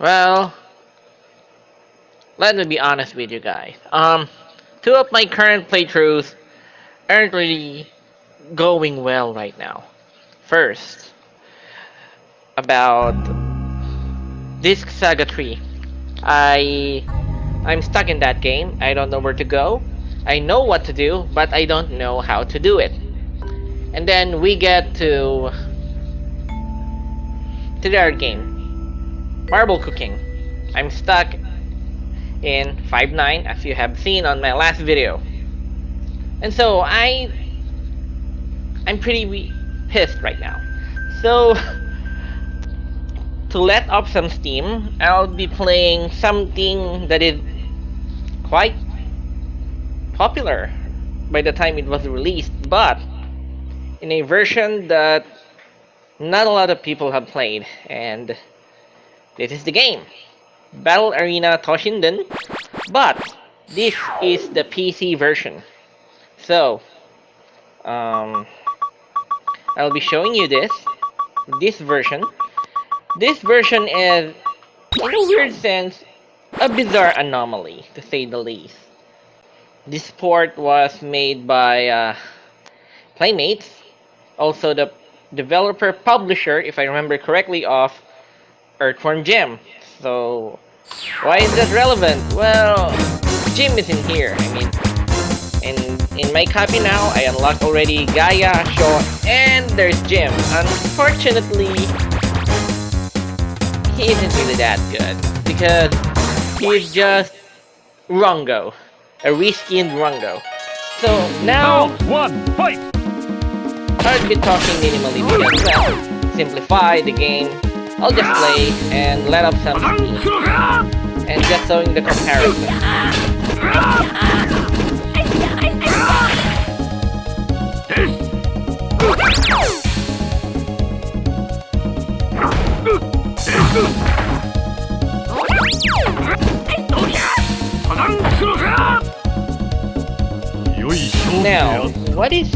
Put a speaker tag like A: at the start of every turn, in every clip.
A: Well, let me be honest with you guys. Two of my current playthroughs aren't really going well right now. First, about Disc Saga 3. I I'm stuck in that game. I don't know where to go. I know what to do, but I don't know how to do it. And then we get to the other game, marble cooking. I'm stuck in 5-9, as you have seen on my last video. And so I'm pretty pissed right now. So to let off some steam, I'll be playing something that is quite popular by the time it was released, but in a version that not a lot of people have played, and this is the game. Battle Arena Toshinden, but this is the PC version. So, I'll be showing you this version. This version is, in a weird sense, a bizarre anomaly, to say the least. This port was made by Playmates, also the developer publisher, if I remember correctly, of Earthworm Jim. So, why is that relevant? Well, Jim is in here. I mean, in my copy now, I unlocked already Gaia, Shaw, and there's Jim. Unfortunately, he isn't really that good, because he's just Rongo, a reskinned Rongo. So now,
B: fight!
A: I'll be talking minimally because, well, simplify the game. I'll just play and let up some steam, and just showing the comparison. Now, what is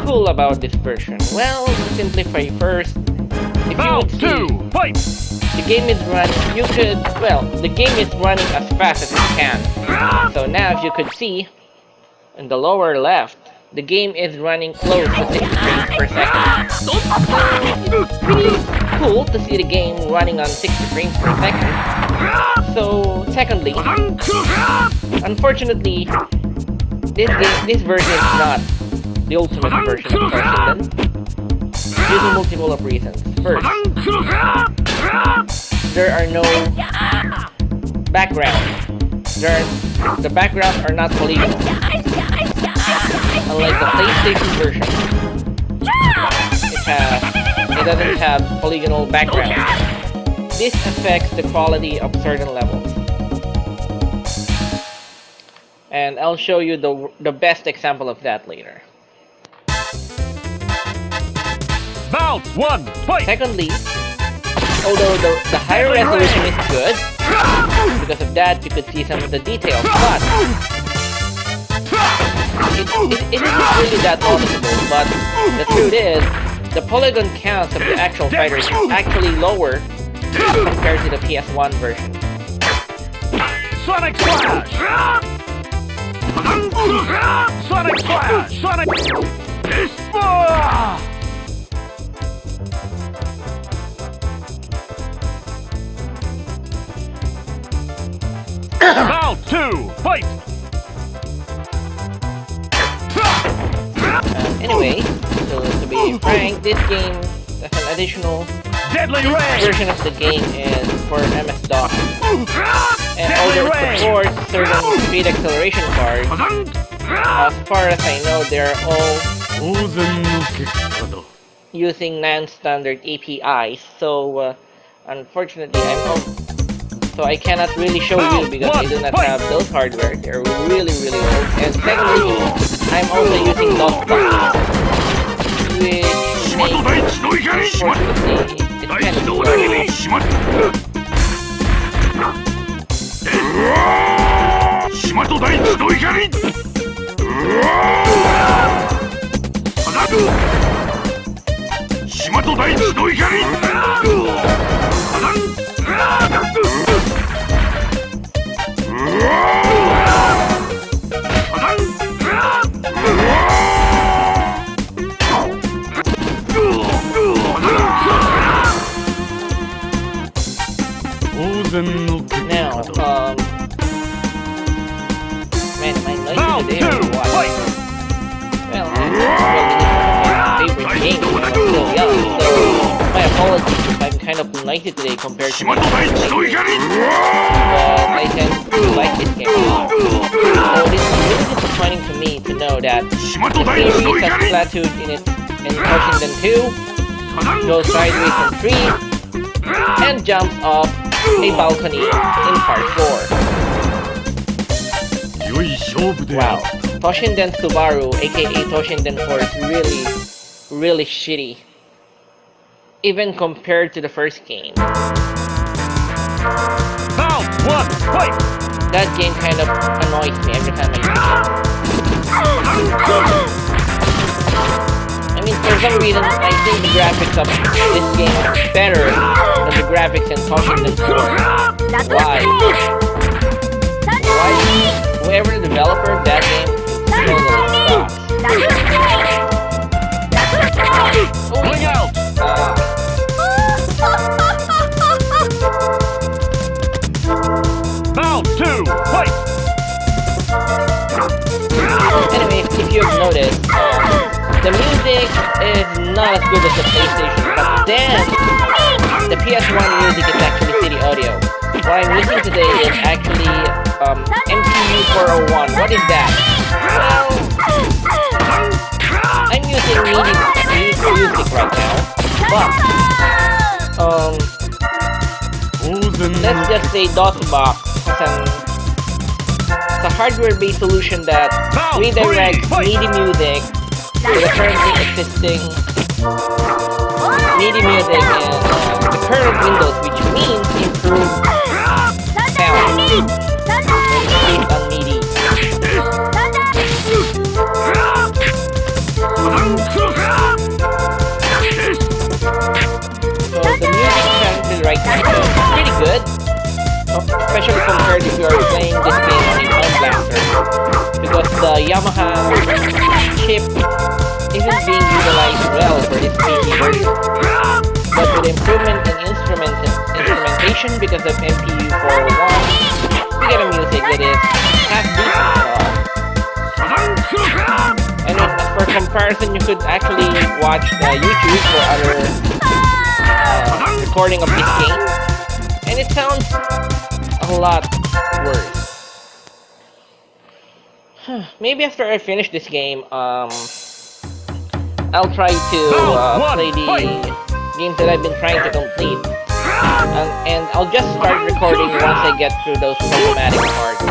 A: cool about this version? Well, to simplify first, if you would see, the game is running, the game is running as fast as it can. So now, if you could see, in the lower left, the game is running close to 60 frames per second. So it's pretty cool to see the game running on 60 frames per second. So, secondly, unfortunately, this version is not the ultimate version of Toshinden, due to multiple of reasons. First, there are no backgrounds. The backgrounds are not polygonal, unlike the PlayStation version. It doesn't have polygonal backgrounds. This affects the quality of certain levels. And I'll show you the best example of that later.
B: Bout 1, fight!
A: Secondly, although the higher resolution is good, because of that you could see some of the details, but it isn't really that noticeable. But the truth is, the polygon counts of the actual fighters is actually lower compared to the PS1 version.
B: Sonic Flash! Sonic Flash! Sonic... Round 2, fight!
A: Anyway, so to be frank, this game has an additional version of the game is for MS-DOS. And although it supports certain speed acceleration cards, as far as I know, they're all using non-standard APIs. So unfortunately, so I cannot really show you because I do not have those hardware. They're really old. And secondly, I'm also using DosBox, which makes, unfortunately, it's kind of slow. Now, man, am I noisy today or what? Well, my favorite game when I was still young, so my apologies if I'm kind of noisy today compared to my other players. But I tend to like this game a lot. So this is really disappointing to me to know that the series has plateaued in Toshinden 2, goes sideways in 3, and jumps off a balcony in part 4. Wow, Toshinden Subaru, aka Toshinden 4 is really shitty. Even compared to the first game. That game kind of annoys me every time I use it. I mean, for some reason, I think the graphics of this game are better than the graphics in Toshinden 4. Why? Whoever the developer of that game totally sucks.
B: Bring out! Bound 2, fight!
A: Anyway, if you've noticed, the music is not as good as the PlayStation, but then the PS1 music is actually CD audio. What I'm using today is actually MPU-401. What is that? Well, I'm using MIDI music right now, but let's just say DosBox it's a hardware-based solution that redirects MIDI music to the currently existing MIDI music in the current Windows, which means improved sound based on MIDI. So the music currently right now is pretty good, especially compared if you are playing this game on a Sound Blaster, because the Yamaha chip isn't being utilized well for this PC version. But with improvement in instrumentation because of MPU-401, we get a music that is half decent. And for comparison, you could actually watch the YouTube for other recording of this game, and it sounds a lot worse. Maybe after I finish this game, I'll try to play the games that I've been trying to complete, and I'll just start recording once I get through those problematic parts.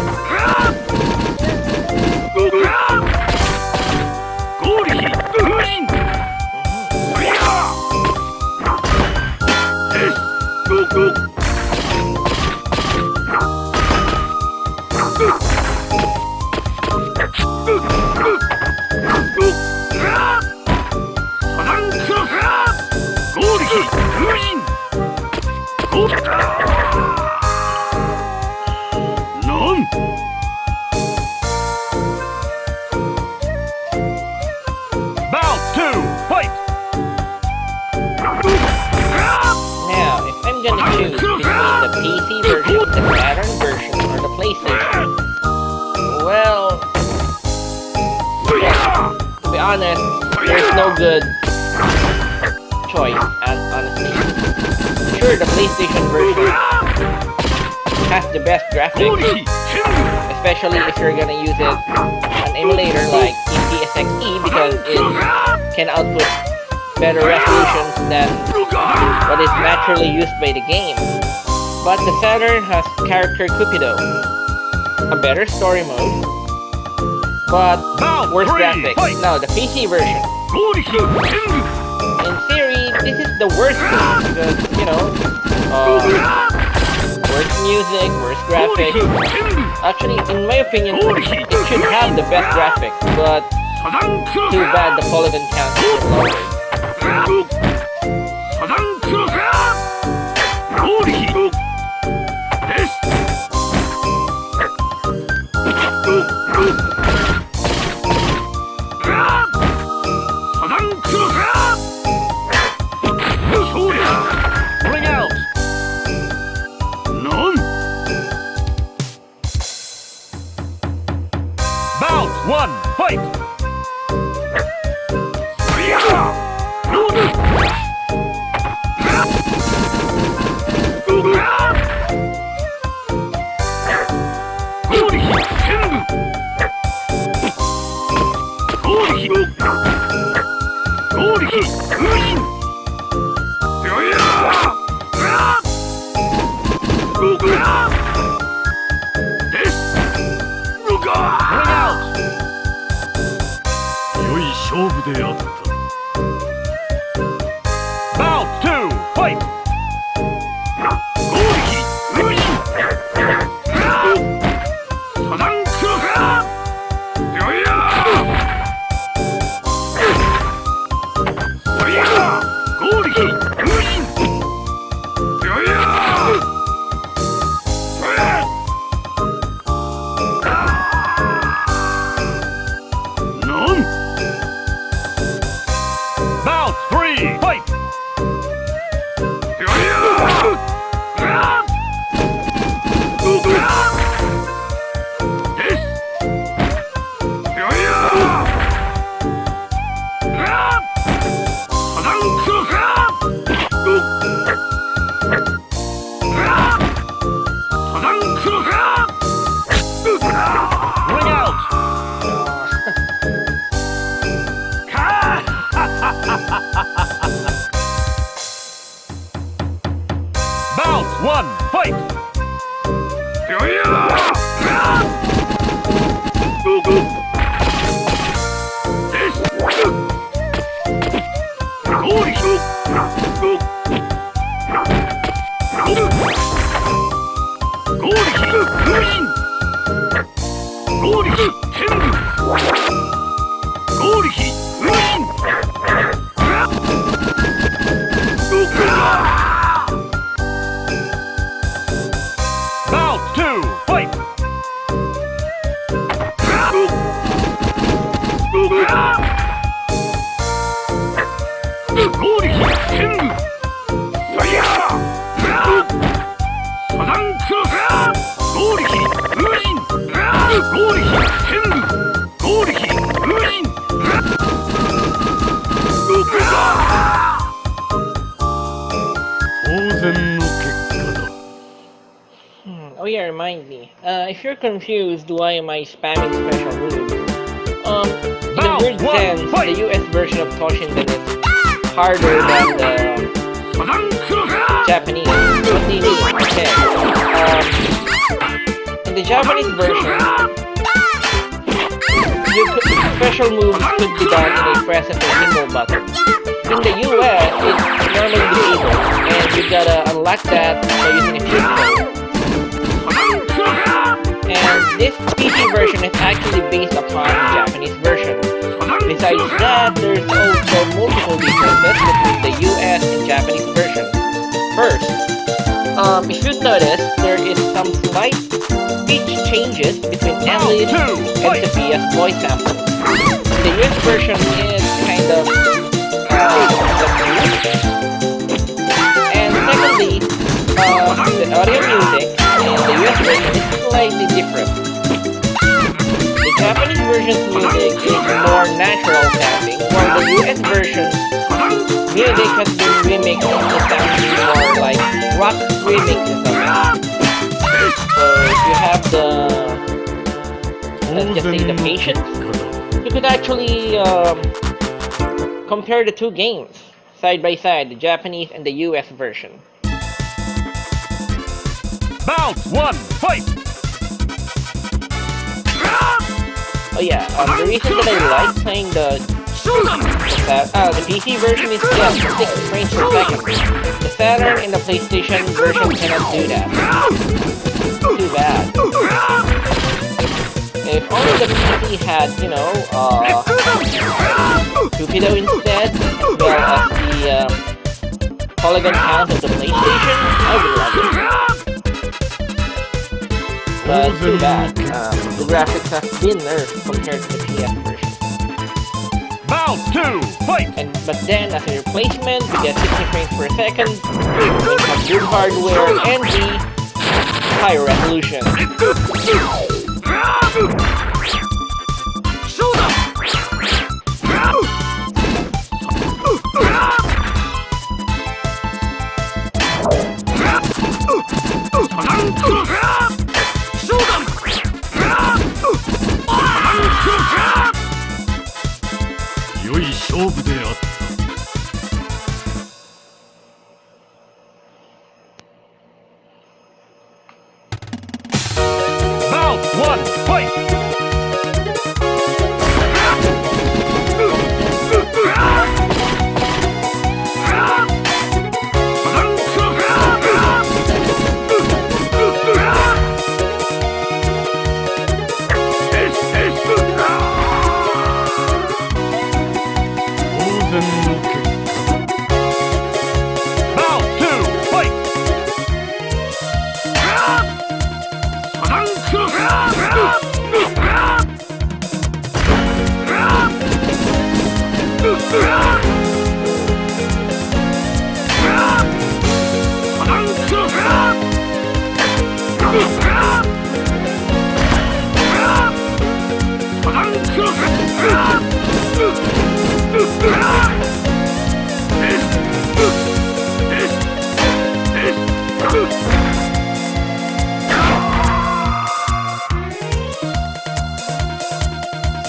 A: PC version, the modern version, or the PlayStation. Well, yeah, to be honest, there's no good choice, honestly. Sure, the PlayStation version has the best graphics, especially if you're gonna use it an emulator like EPSXE, because it can output better resolutions than what is naturally used by the game. But the Saturn has character Cupido, a better story mode, but worse graphics. Now, the PC version. In theory, this is the worst thing because, you know, worse music, worse graphics. Actually, in my opinion, it should have the best graphics, but too bad the polygon count is lowered.
B: fight! Bout 2, fight! Bout 3, fight! Ring out! Bout 1, fight! Bout 2, fight!
A: Oh yeah, remind me. If you're confused why am I spamming special moves, in a
B: Bout
A: weird
B: 1,
A: sense,
B: fight!
A: the US version of Toshinden is harder than the Japanese. What do you mean? Okay. In the Japanese version, special moves could be done in a press and a limbo button. In the US, it's normally disabled, and you gotta unlock that by using a cheat code. And this PC version is actually based upon the Japanese version. Besides that, there's also multiple differences between the US and Japanese version. First, if you notice, there is some slight speech changes between Emily's and Sophia's voice samples. The US version is kind of and secondly, the audio music in the US version is slightly different. The Japanese version's music is more natural sounding, while the US version's music has been remixed to sound more like rock remixes of it. So if you have let's just say the patience, you could actually compare the two games side by side, the Japanese and the US version.
B: Bout 1, fight!
A: Oh yeah, the reason that I like playing the PC version is just 6 frames per second. The Saturn and the PlayStation version cannot do that. Too bad. If only the PC had, you know, Stupido instead, as well as the polygon count of the PlayStation, I would love it. But too bad, the graphics have been nerfed compared to the PS version.
B: Bout 2, fight!
A: But then, as a replacement, you get 60 frames per second, with some good hardware, and the higher resolution.
B: Shoot 'em! fight! Round two, fight!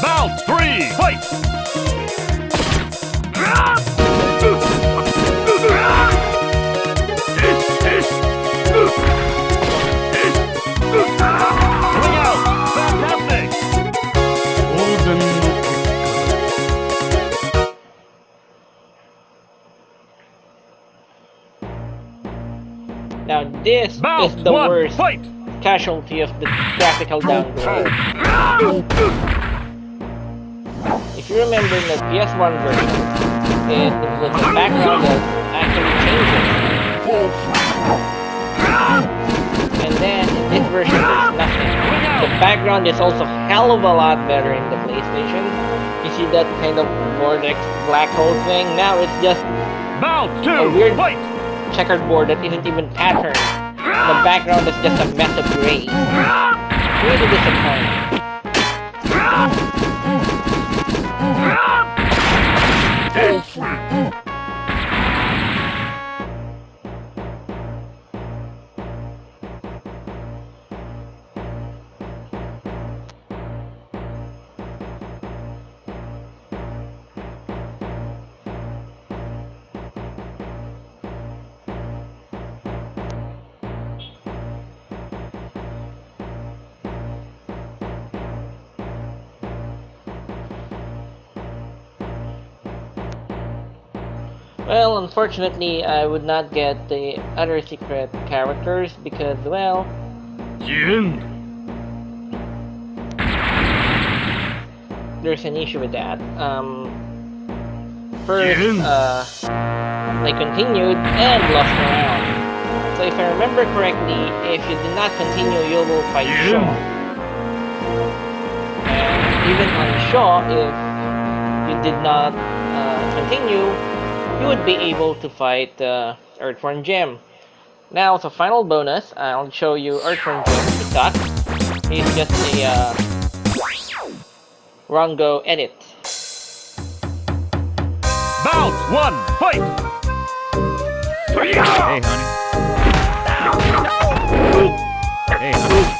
B: Round three, fight! Coming out! Fantastic!
A: Now this
B: Round
A: is the
B: one,
A: worst
B: fight!
A: casualty of the graphical downgrade. If you remember in the PS1 version, it was the background that actually changes. And then in this version there's nothing. The background is also hell of a lot better in the PlayStation. You see that kind of vortex black hole thing? Now it's just
B: Round
A: a
B: two,
A: weird
B: fight!
A: checkered board that isn't even patterned. The background is just a mess of gray. Really disappointing. Well, unfortunately, I would not get the other secret characters because, well, there's an issue with that. First, I continued and lost around. So if I remember correctly, if you did not continue, you will fight Shaw. And even on Shaw, if you did not continue, you would be able to fight Earthworm Jim. Now, as a final bonus, I'll show you Earthworm Jim. He sucks. He's just a wrong go edit.
B: Round one, fight! Hey, honey. Hey, honey.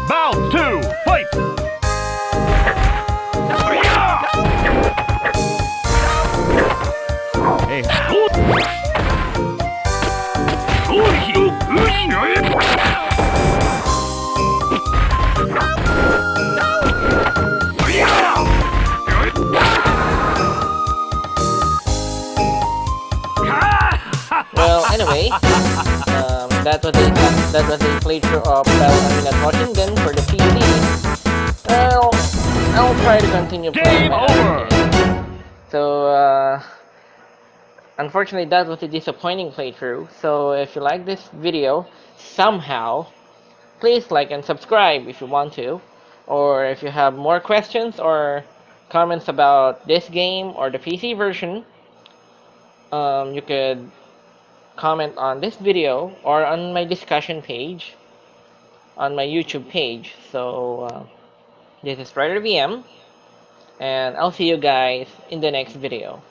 B: Round two, fight! Hey.
A: Well, anyway, that was a playthrough of Toshinden for the PC. Well, I'll try to continue playing
B: Game over!
A: it. So, unfortunately, that was a disappointing playthrough. So, if you like this video, somehow, please like and subscribe if you want to. Or if you have more questions or comments about this game or the PC version, you could comment on this video or on my discussion page on my YouTube page. So this is Strider VM And I'll see you guys in the next video.